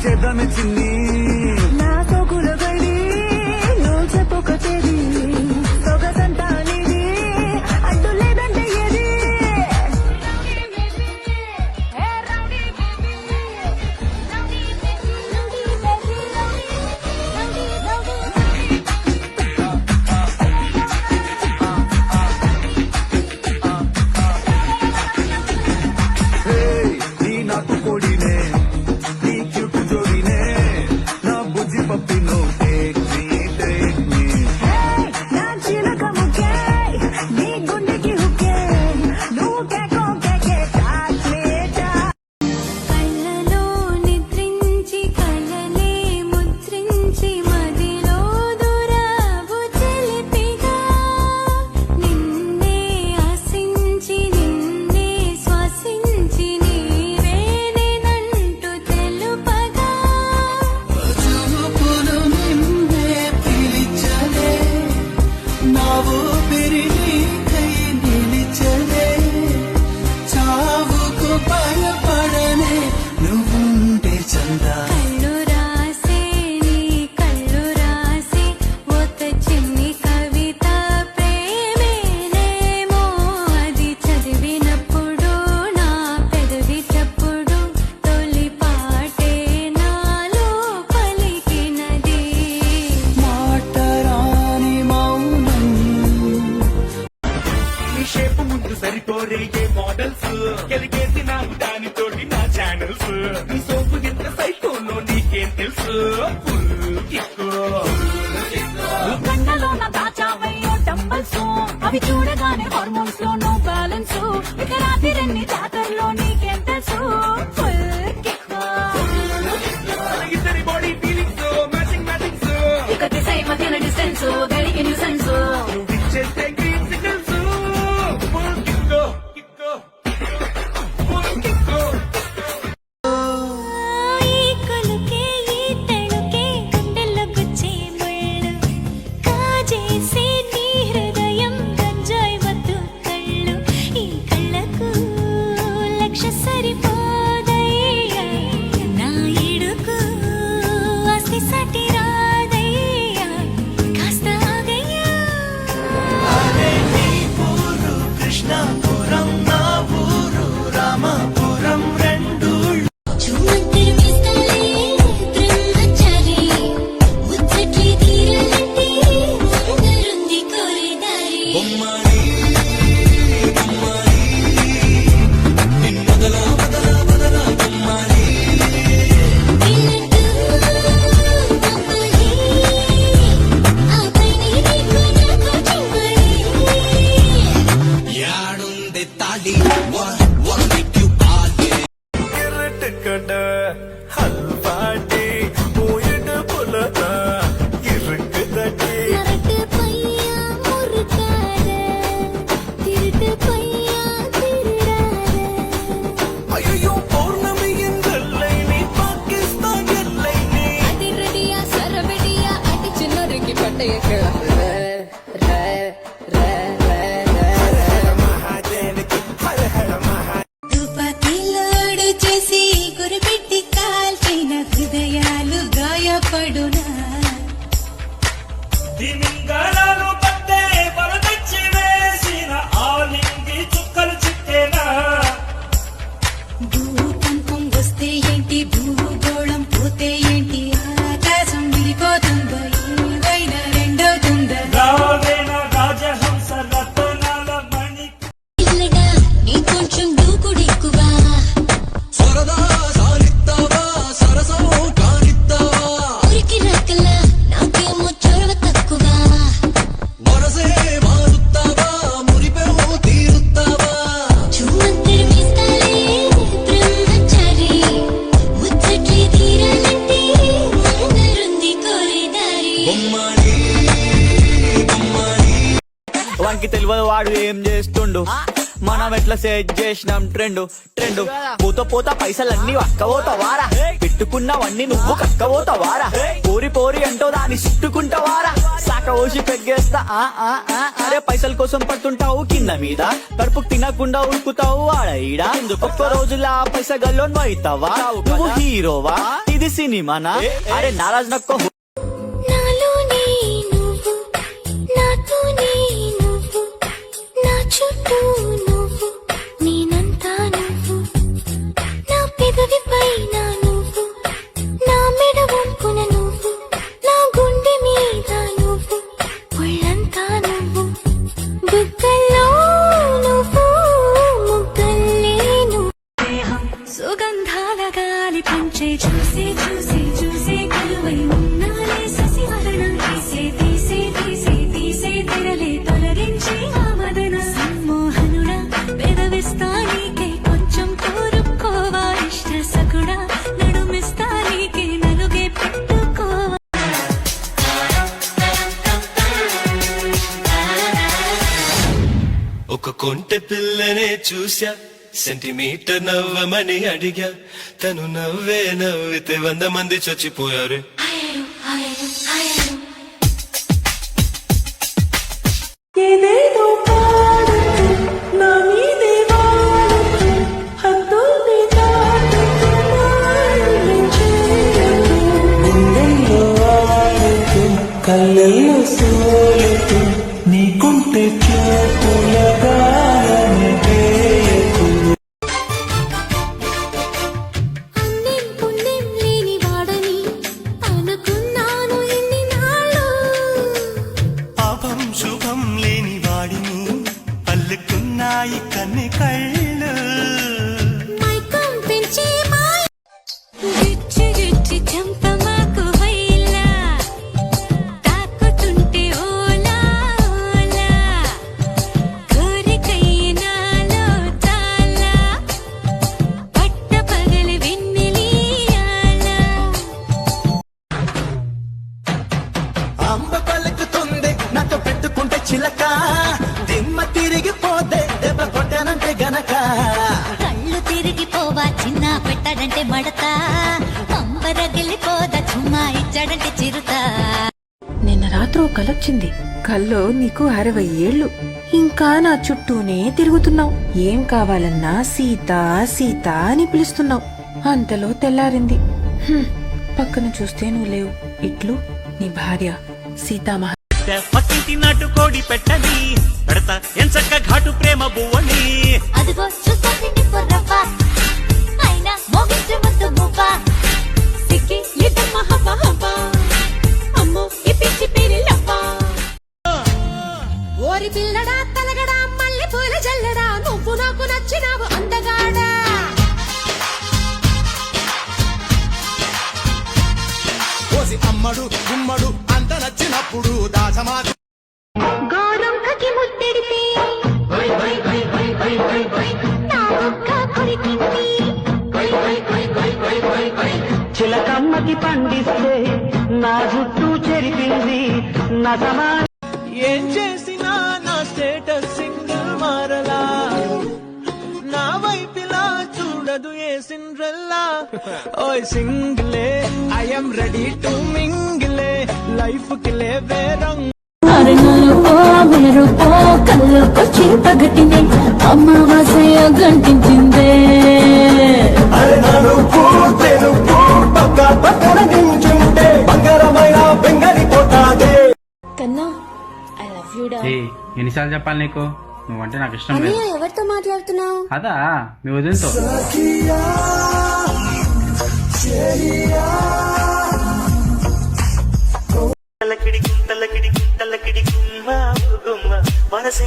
చేద్దామే చిన్ని నా సోకుల గడి నువ్వు చెప్పుకొచ్చేది సొగసంతా అనేది అడ్డు లేదంటే ఏది నీ నాకు కోడినే నీ క్యూట్ జోడినే నా బుజ్జి పప్పినో టేక్ మీ నా చిలక ముక్కే నీ గుండెకి హుక్కే నువ్వు కేకో కేకే చాక్లేటా కళ్ళలో నిద్రించి కళ్ళనే ముద్రించి మదిలో దూరావు చెలిపిగా నిన్నే ఆశించి నిన్నే శ్వాసించి నీవే నేనంటూ తెలుపగా చూపులు నిన్నే పిలిచలే నా ఊపిరి నీకై నిలిచలే చావుకు భయపడనే నువ్వుంటే చందా కళ్ళు రాసే నీ కళ్ళు రాసే ఒక చిన్ని కవిత ప్రేమేనేమో అది చదివినప్పుడు నా పెదవి చప్పుడు తొలి పాటే నాలో పలికినది మాట రాని మౌనం నీ షేపు ముందు సరిపోరే ఏ మోడల్స్ కలిగేసినావు దానితోటి నా ఛానల్స్ నీ సోపు ఎంత సైకోలో నీకేం తెలుసు ఫుల్ కిక్కు నీ కళ్ళలో నా దాచావయ్యో డంబల్స్ అవి చూడగానే హార్మోన్స్ లో నో బ్యాలెన్స్ ఇక రాత్రి జాతరలో నీకేం తెలుసు ఫుల్ కిక్ ఇద్దరి బాడీ ఫీలింగ్స్ మ్యాచింగ్ మ్యాచింగ్స్ ఇక దిశ మధ్యన డిస్టెన్స్ గడికి న్యూసెన్స్ నువ్వు ఇచ్చేస్తే green signals full kick kick full kick ఈ కొలుకే ఈ తెళుకే గుండెల్లో గుచ్చే ముళ్ళు కాజేసే నీ హృదయం గంజాయి మత్తు కళ్ళు ఈ కళ్ళకు లక్ష సరిపోదయ్యా నా ఇడుకు ఆస్తి సటి రాదయ్యా కాస్త ఆగయ్యా అదే నీ ఊరు కృష్ణాపురం నా ఊరు రామాపురం రెండు చుమంతరి మిస్తలే బ్రహ్మచారి ముచ్చటి తీరలంటే అందరుంది కోరేదారి బొమ్మని నిన్ను బదలా బదలా బదలా బొమ్మని పిల్లటు అమ్మాయి ఆపైని నీకు నాకు చిమ్మడి యాడుంది తాళి what make you party இருட்டுக்கட ஹல்வாட்டி போயிடு புலத இருக்குதடி నరటు పయ్యా మురుకార తిరుటు పయ్యా తిరుడార ஐயோ பௌர்ணமி எல்லை நீ பாகிஸ்தான் எல்லை நீ அதிரடியா சரவெடியா அடிச்சு நொறுக்கி பட்டைய கிளம்பு తుపాకీలోడు చేసి గురిపెట్టి కాల్చిన హృదయాలు గాయపడునా దిమింగళాలు పట్టే వరదచ్చి వేసిన ఆలింగి చుక్కలు చిట్టేనా భూకంపం వస్తే ఏంటి భూగోళం పోతే ఏంటి ఆకాశం విడిపోతుందో ఏవైనా రెండవుతుందా రావేణ రాజహంస రతనాల మణి పిల్లడా నీ కొంచెం దూకుడెక్కువా సరదా సారిస్తావా సరసం కానిస్తావా ఊరికి రాకల్లా నాకేమో చొరవ తక్కువ వరసే మారుస్తావా మురిపెవు తీరుస్తావా చుమంతరి మిస్తలే బ్రహ్మచారి ముచ్చటి తీరాలంటే అందరుంది కోరేదారి బొమ్మని వానికి తెలియదు వాడు ఏం చేస్తుండు మనం ఎట్లా సెట్ చేసినాం ట్రెండ్ పోతా పైసలన్నీ అక్కబోతావారా పెట్టుకున్నవన్నీ నువ్వు కక్కబోతావారా పోరి అంటో దాన్ని చుట్టుకుంటావారా సాక ఓసి పెగ్గేస్తా అరే పైసల కోసం పడుతుంటావు కింద మీద కడుపుకు తినకుండా ఉరుకుతావు ఆడ ఈడ ఒక్క రోజులా పైసా గల్లోన్ అవుతావా నువ్వు హీరోవా ఇది సినిమానా అరే నారాజ్ నక్కో నాలోనే నువ్వు నాతోనే నువ్వు నా చుట్టూ నువ్వు నేనంతా నువ్వు నా పెదవి పైన నువ్వు నా మెడ వంపున నువ్వు నా గుండె మీద నువ్వు ఒళ్ళంతా నువ్వు బుగ్గల్లో నువ్వు ముగ్గల్లే నువ్వు సుగంధాల గాలి పంచే చూసి కలువై ఉన్నాలే ససివదనం తీసే తెరలే తొలగించి ఆ మదన సమ్మోహనుడా పెదవిస్తానికే కొంచెం కోరుకోవా ఇష్ట సకుడా నడుమిస్తానికే నలుగే పెట్టుకోవా ఒక కొంటె పిల్లనే చూసా సెంటీమీటర్ నవ్వమని అడిగా తను నవ్వితే 100 మంది చచ్చిపోయారు ఏదేదో పాడుతూ నా మీదే వాడుతూ హద్దుల్ని దాటుతూ మాయలు చేయకు గుండెల్లో ఆడుతూ కళ్ళల్లో సోలుతూ నీకుంటే చేతుల గాలని వేయకు అన్నేం పుణ్యం లేని వాడని అనుకున్నాను ఇన్ని నాళ్ళు పాపం శుభం లేని వాడిని పల్లుకున్నాయి కన్ని కళ్ళు మైకం పెంచే మాయ గిచ్చి చంపమాకు వైలా తాకుతుంటే ఓలా కోరికైనాలో చాలా పట్ట పగలి వెన్నెలియాలా అంబ పలుకుతుంది నాతో పెట్టుకుంటే చిలక దిమ్మ తిరిగిపోతే దెబ్బ కొట్టానంటే గనక కళ్ళు తిరిగిపోవా చిన్న పెట్టాడంటే మడత పంపరగిలిపోదా చుమ్మా ఇచ్చాడంటే చిరుత నిన్న రాత్రి కలొచ్చింది కల్లో నీకు 60 ఏళ్ళు ఇంకా నా చుట్టూనే తిరుగుతున్నావు ఏం కావాలన్నా సీత సీత అని పిలుస్తున్నావు అంతలో తెల్లారింది పక్కన చూస్తే నువ్వు లేవు ఇట్లు నీ భార్య సీతామహ పక్కింటి నాటు కోడి పెట్టని పెడతా ఎంచక్క ఘాటు ప్రేమ బువ్వని అదిగో చూస్తాండి పొర్రవ్వ అయినా మోగించే ముద్దు మువ్వ సిక్కి లిటమ్మ హవ్వ హవ్వ అమ్మో ఈ పిచ్చి పిరిలవ్వ ఓరి పిల్లడా తలగడా మల్లె పూల జల్లడా నువ్వు నాకు నచ్చినావు అందగాడా కోసి అమ్మడు గుమ్మడు అంత నచ్చినప్పుడు దాసమాత గోరంకకి ముద్దెడితే నా ఒక్క కొరికింది చిలకమ్మకి పండిస్తే నా జుట్టు చెరిపింది నా సమా ఏం చేసినా నా స్టేటస్ సింగిల్ మారలా నా వైపిలా చూడదు ఏ సిండ్రెల్లా ఓయ్ సింగిలే ఐఎమ్ రెడీ టు మింగిలే లైఫ్ కి లేవే రంగు మెరుపో కళ్ళకొచ్చి పగటిని అమావాస్య గంటించిందే కన్నా ఐ లవ్ యూ డా ఎన్నిసార్లు చెప్పాలి నీకు నువ్వంటే నాకు ఇష్టం లేదు ఎవరితో మాట్లాడుతున్నావు అదా మీ వదినతో తల్లకిడి గుమ్మ మనసే